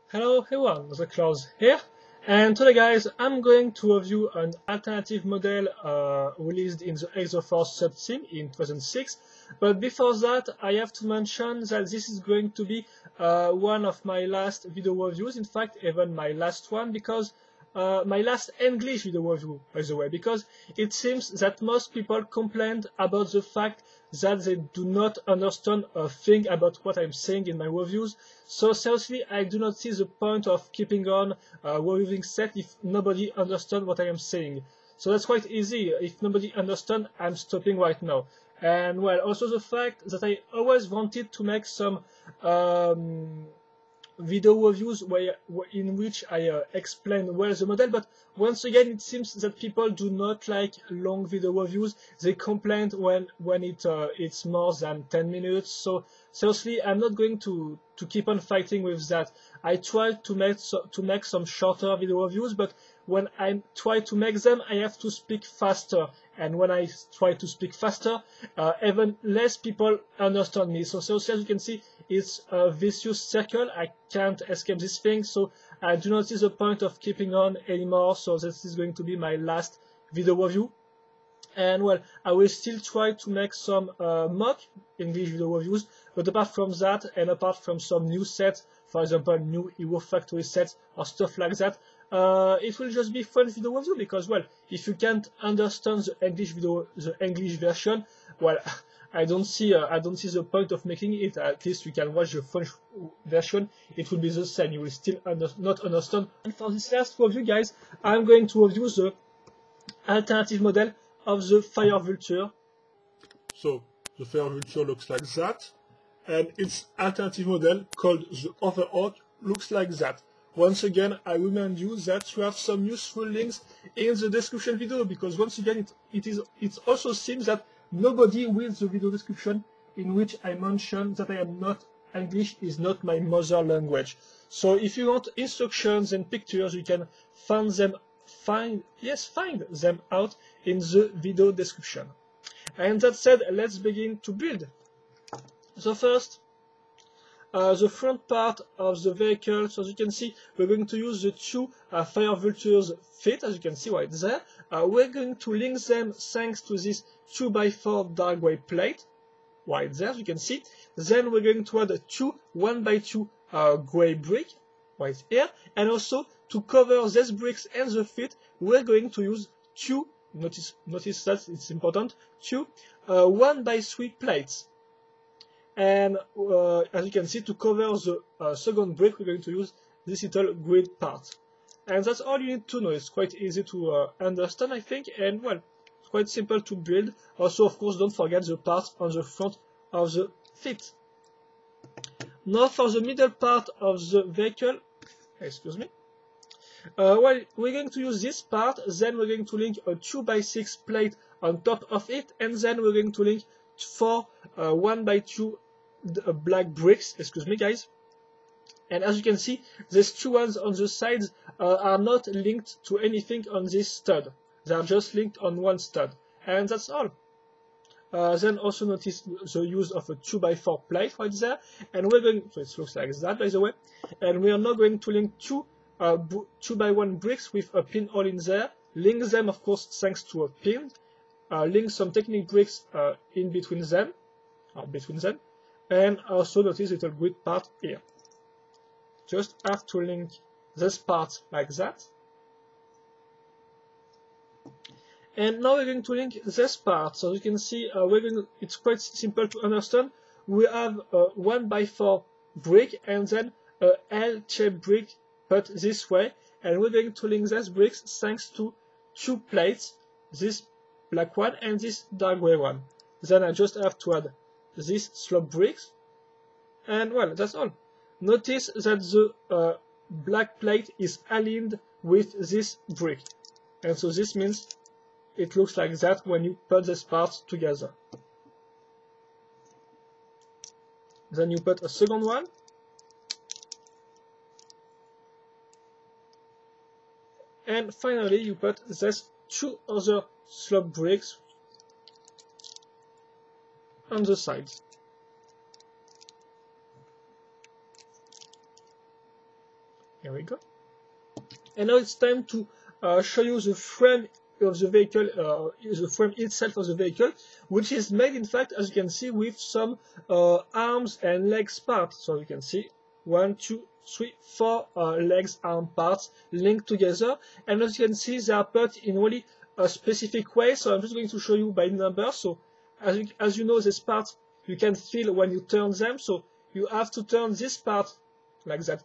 Hello everyone, the Klaus here, and today guys I'm going to review an alternative model released in the Exo-Force sub-team in 2006, but before that I have to mention that this is going to be one of my last video reviews, in fact even my last one, because my last English video review, by the way, because it seems that most people complained about the fact that they do not understand a thing about what I'm saying in my reviews. So seriously, I do not see the point of keeping on reviewing set if nobody understands what I am saying. So that's quite easy. If nobody understands, I'm stopping right now. And well, also the fact that I always wanted to make some video reviews in which I explain well the model, but once again it seems that people do not like long video reviews. They complain when it's more than 10 minutes. So seriously, I'm not going to keep on fighting with that. I try to make some shorter video reviews, but when I try to make them, I have to speak faster, and when I try to speak faster, even less people understand me. So seriously, as you can see, it's a vicious circle. I can't escape this thing, so I do not see the point of keeping on anymore. So this is going to be my last video review. And well, I will still try to make some mock English video reviews, but apart from that, and apart from some new sets, for example, new Hero Factory sets or stuff like that, it will just be fun video review, because well, if you can't understand the English version, well, I don't see the point of making it. At least you can watch the French version. It will be the same. You will still not understand. And for this last review, guys, I'm going to review the alternative model of the Fire Vulture. So the Fire Vulture looks like that, and its alternative model called the Overhawk looks like that. Once again, I remind you that you have some useful links in the description video, because once again it also seems that nobody reads the video description in which I mention that English is not my mother language. So if you want instructions and pictures, you can find them out in the video description. And that said, let's begin to build. So first, the front part of the vehicle. So as you can see, we're going to use the two Fire Vultures feet, as you can see right there. We're going to link them thanks to this 2x4 dark gray plate right there, as you can see. Then we're going to add two 1x2 gray brick right here, and also to cover these bricks and the feet, we're going to use two, notice that it's important, two 1x3 plates. And as you can see, to cover the second brick, we're going to use this little grid part. And that's all you need to know. It's quite easy to understand, I think, and well, it's quite simple to build. Also, of course, don't forget the parts on the front of the feet. Now for the middle part of the vehicle, excuse me. Well, we're going to use this part, then we're going to link a 2x6 plate on top of it, and then we're going to link four 1x2 black bricks, excuse me guys. And as you can see, these two ones on the sides are not linked to anything on this stud. They are just linked on one stud, and that's all. Then also notice the use of a 2x4 plate right there, and we're going, so it looks like that, by the way, and we are now going to link two 2x1 bricks with a pinhole in there, link them of course thanks to a pin, link some technique bricks in between them, and also notice little grid part here. Just have to link this part like that. And now we're going to link this part. So you can see it's quite simple to understand. We have a 1x4 brick and then a L-shaped brick put this way, and we're going to link these bricks thanks to two plates, this black one and this dark gray one. Then I just have to add these slope bricks, and well, that's all. Notice that the black plate is aligned with this brick, and so this means it looks like that when you put these parts together. Then you put a second one, and finally you put these two other slope bricks on the sides. Here we go. And now it's time to show you the frame of the vehicle, the frame itself of the vehicle, which is made, in fact, as you can see, with some arms and legs parts. So you can see 1, 2, 3, 4 legs, arm parts linked together. And as you can see, they are put in really a specific way. So I'm just going to show you by numbers. So as you know, this part you can feel when you turn them. So you have to turn this part like that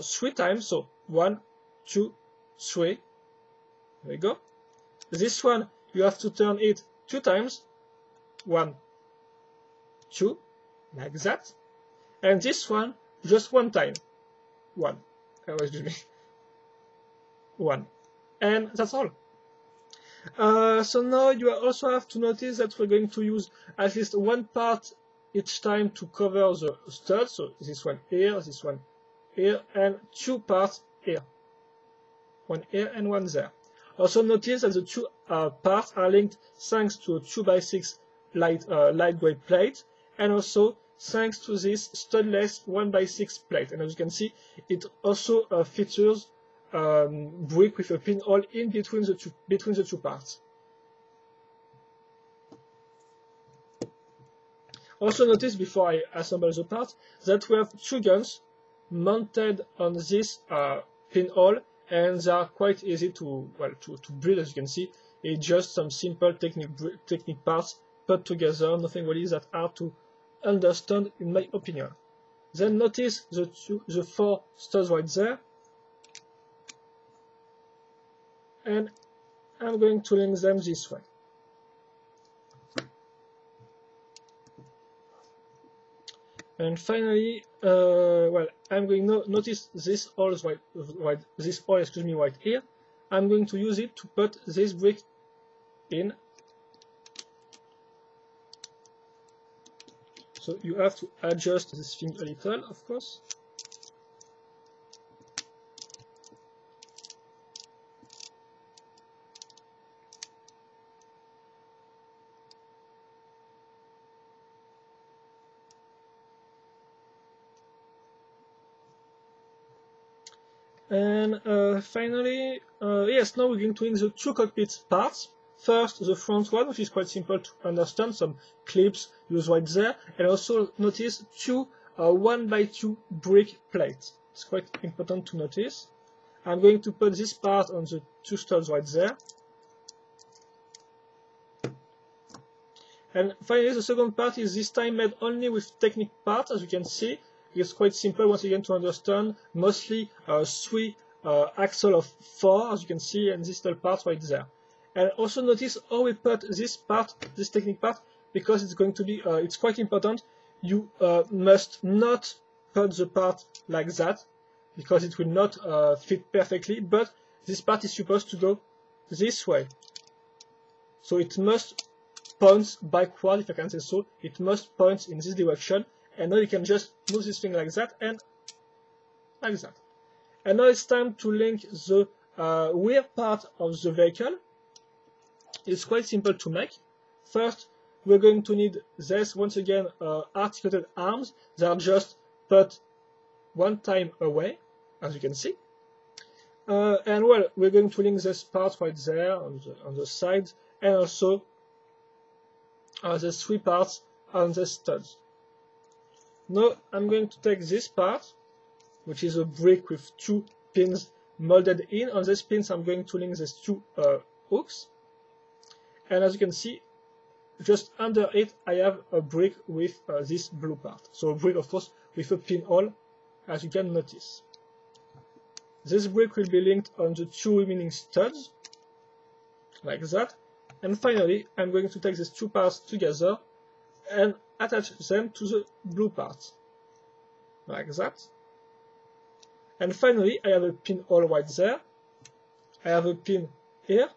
3 times. So 1, 2, 3. There we go. This one you have to turn it 2 times. 1, 2, like that. And this one just 1 time. 1. Excuse me. 1. And that's all. So now you also have to notice that we're going to use at least 1 part each time to cover the stud. So this one here, this one here, and 2 parts here. 1 here and 1 there. Also notice that the 2 parts are linked thanks to a 2x6 lightweight plate, and also thanks to this studless 1x6 plate. And as you can see, it also features brick with a pinhole in between the two parts. Also notice, before I assemble the part, that we have 2 guns mounted on this pinhole, and they are quite easy to build. As you can see, it's just some simple technique parts put together, nothing really that hard to understand in my opinion. Then notice the 4 studs right there, and I'm going to link them this way. And finally, I'm going to notice this hole right here. I'm going to use it to put this brick in. So you have to adjust this thing a little, of course. And finally, yes, now we're going to link the 2 cockpit parts. First, the front one, which is quite simple to understand, some clips used right there, and also notice 2 1x2 brick plates. It's quite important to notice. I'm going to put this part on the 2 studs right there. And finally, the second part is this time made only with technique parts. As you can see, it's quite simple once again to understand, mostly 3 axle of 4, as you can see, and this little part right there. And also notice how we put this part, this technique part, because it's going to be, it's quite important. You must not put the part like that, because it will not fit perfectly, but this part is supposed to go this way. So it must point backward, if I can say so. It must point in this direction. And now you can just move this thing like that and like that. And now it's time to link the rear part of the vehicle. It's quite simple to make. First, we're going to need this, once again, articulated arms. They are just put 1 time away, as you can see. And well, we're going to link this part right there on the side, and also the 3 parts on the studs. Now I'm going to take this part, which is a brick with 2 pins molded in. On these pins I'm going to link these 2 hooks. And as you can see, just under it I have a brick with this blue part. So a brick, of course, with a pinhole, as you can notice. This brick will be linked on the 2 remaining studs, like that. And finally, I'm going to take these 2 parts together and attach them to the blue part, like that. And finally, I have a pinhole right there. I have a pin here,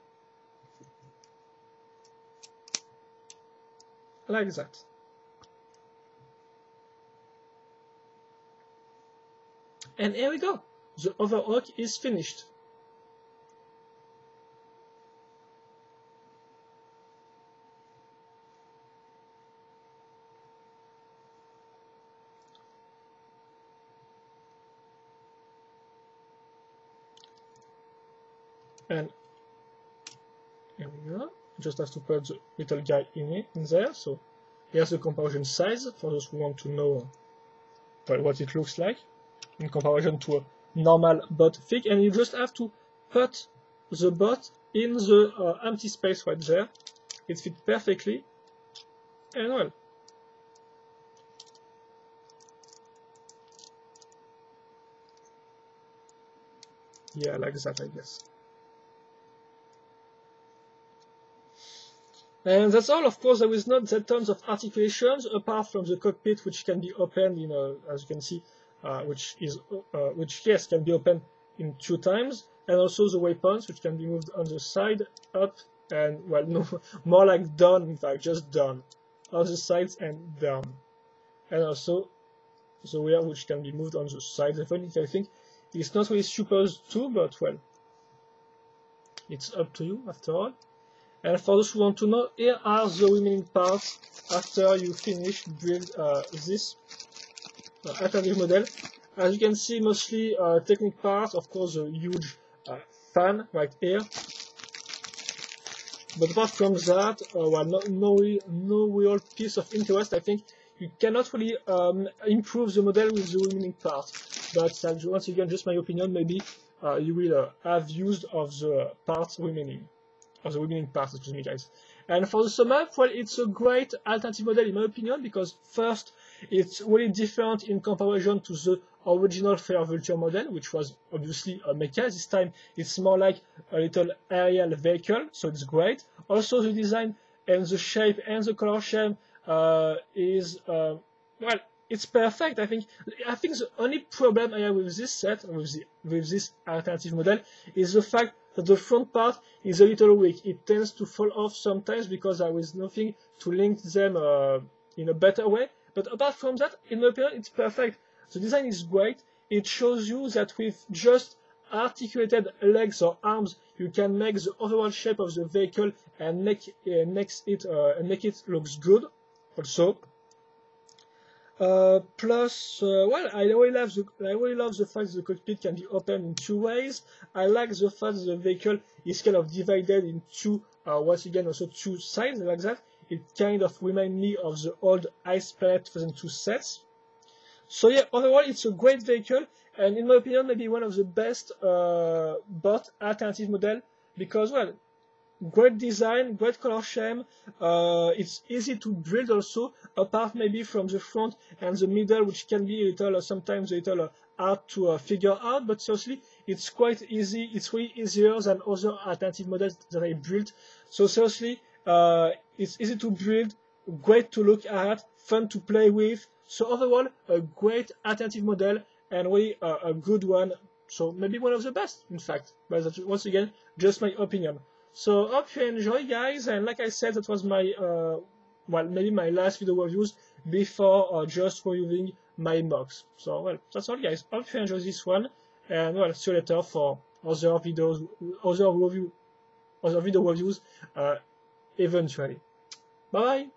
like that. And here we go. The overhook is finished. And here we go. Just have to put the little guy in there. So here's the comparison size for those who want to know well, what it looks like in comparison to a normal bot fig. And you just have to put the bot in the empty space right there. It fits perfectly. And well, yeah, like that, I guess. And that's all. Of course, there is not that tons of articulations apart from the cockpit, which can be opened in, as you can see, which yes can be opened in 2 times, and also the weapons, which can be moved on the side, up, and well, no, more like down. In fact, just down, on the sides and down, and also the rear, which can be moved on the sides. I think it's not really supposed to, but well, it's up to you after all. And for those who want to know, here are the remaining parts after you finish build this alternative model. As you can see, mostly technical parts, of course, a huge fan right here. But apart from that, well, no real piece of interest. I think you cannot really improve the model with the remaining parts. But once again, just my opinion. Maybe you will have used of the parts remaining. Of the remaining parts, excuse me, guys. And for the sum up, well, it's a great alternative model in my opinion, because first, it's really different in comparison to the original Fair Vulture model, which was obviously a mecha. This time, it's more like a little aerial vehicle, so it's great. Also, the design and the shape and the color scheme is, well, it's perfect. I think the only problem I have with this set, with this alternative model, is the fact that the front part is a little weak. It tends to fall off sometimes because there is nothing to link them in a better way. But apart from that, in my opinion, it's perfect. The design is great. It shows you that with just articulated legs or arms, you can make the overall shape of the vehicle and make it looks good. Also. Plus, well, I really love the fact that the cockpit can be opened in 2 ways. I like the fact that the vehicle is kind of divided in 2, once again, also 2 sides like that. It kind of reminds me of the old Ice Planet 2002 sets. So yeah, overall, it's a great vehicle, and in my opinion, maybe one of the best bot alternative model, because, well, great design, great color scheme, it's easy to build also, apart maybe from the front and the middle, which can be a little, sometimes a little hard to figure out, but seriously, it's quite easy. It's way easier than other alternative models that I built. So seriously, it's easy to build, great to look at, fun to play with. So overall, a great alternative model, and really a good one. So maybe one of the best, in fact. But that's, once again, just my opinion. So hope you enjoy, guys, and like I said, that was my, well, maybe my last video reviews before just reviewing my mocks. So, well, that's all, guys. Hope you enjoy this one, and well, see you later for other videos, other video reviews, eventually. Bye.